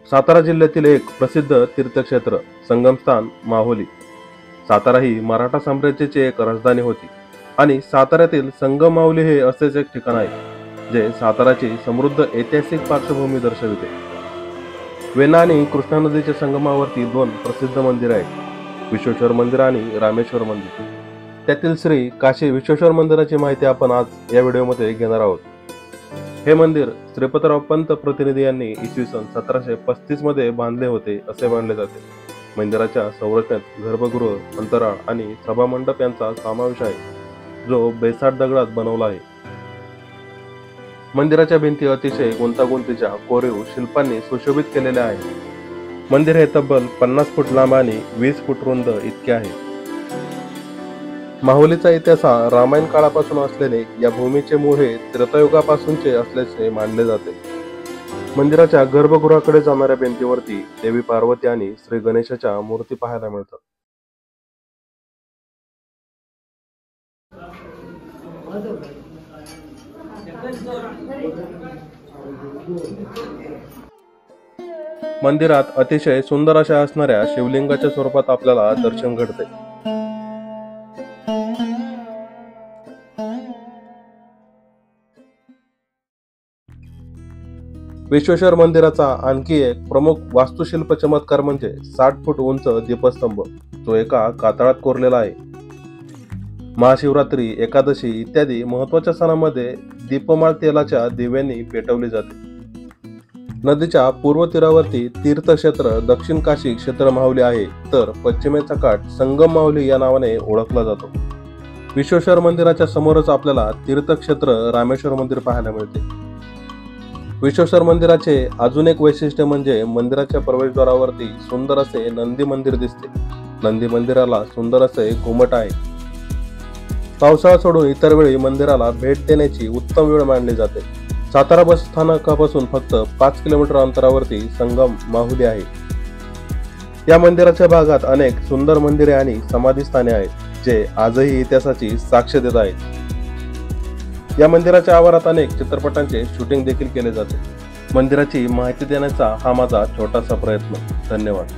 सातारा जिल्ह्यातील एक प्रसिद्ध तीर्थक्षेत्र संगमस्थान माहुली। सातारा ही मराठा साम्राज्याची एक राजधानी होती आणि साताऱ्यातील संगम माहुली हे असेच एक ठिकाण आहे जे साताराची समृद्ध ऐतिहासिक पार्श्वभूमी दर्शविते। वेण्णा आणि कृष्णा नदीच्या संगमावरती दोन प्रसिद्ध मंदिरे आहेत, विश्वेश्वर मंदिर आणि रामेश्वर मंदिर। त्यातील श्री काशी विश्वेश्वर मंदिराची माहिती आपण आज या व्हिडिओमध्ये घेणार आहोत। हे मंदिर श्रीपतराव पंत प्रतिनिधी यांनी इसवी सन 1735 मध्ये बांधले होते असे मानले जाते। मंदिराच्या संरचनेत गर्भगृह, अंतराळ आणि सभामंडप यांचा समावेश आहे, जो बेसाड दगडात बनवला आहे। मंदिराच्या भिंती अतिशय गुंतागुंतीच्या कोरीव शिल्पांनी सुशोभित केलेल्या आहेत। मंदिर हे तब्बल 50 फूट लांब आणि 20 फूट रुंद इतके आहे। माहुलीचा इतिहास हा रामायण काळापासून असलेले या भूमीचे मूळ हे त्रेतायुगापासूनचे असल्याचे मानले जाते। मंदिराच्या गर्भगृहाकडे जाणाऱ्या भिंतीवरती देवी पार्वती आणि श्री गणेशाच्या मूर्ती पाहायला मिळतात। मंदिरात अतिशय सुंदर अशा असणाऱ्या शिवलिंगाच्या स्वरूपात आपल्याला दर्शन घडते। विश्वेश्वर मंदिराचा आणखी एक प्रमुख वास्तुशिल्प चमत्कार म्हणजे 60 फूट उंच दीपस्तंभ, जो एका कातळात कोरलेला आहे। महाशिवरात्री, एकादशी इत्यादी महत्त्वाच्या सणांमध्ये दीपमाळ तेलाच्या दिव्यांनी पेटवली जाते। नदीच्या पूर्व तीरावरती तीर्थक्षेत्र दक्षिण काशी क्षेत्र माहुली आहे, तर पश्चिमेचा काठ संगम माहुली या नावाने ओळखला जातो। विश्वेश्वर मंदिराच्या समोरच आपल्याला तीर्थक्षेत्र रामेश्वर मंदिर पाहायला मिळते। विश्वेश्वर मंदिराचे अजून एक वैशिष्ट्य म्हणजे मंदिराच्या प्रवेशद्वारावरती सुंदर असे नंदी मंदिर दिसते। नंदी मंदिराला सुंदर असे घुमट आहे। पावसाळा सोडून इतर वेळी मंदिराला भेट देण्याची उत्तम वेळ मानली जाते। सातारा बस स्थानकापासून फक्त 5 किलोमीटर अंतरावरती संगम माहुली आहे। या मंदिराच्या भागात अनेक सुंदर मंदिरे आणि समाधीस्थाने आहेत, जे आजही इतिहासाची साक्ष देत आहेत। या मंदिराच्या आवारात अनेक चित्रपटांचे शूटिंग देखील केले जाते। मंदिराची माहिती देण्याचा हा माझा छोटासा प्रयत्न। धन्यवाद।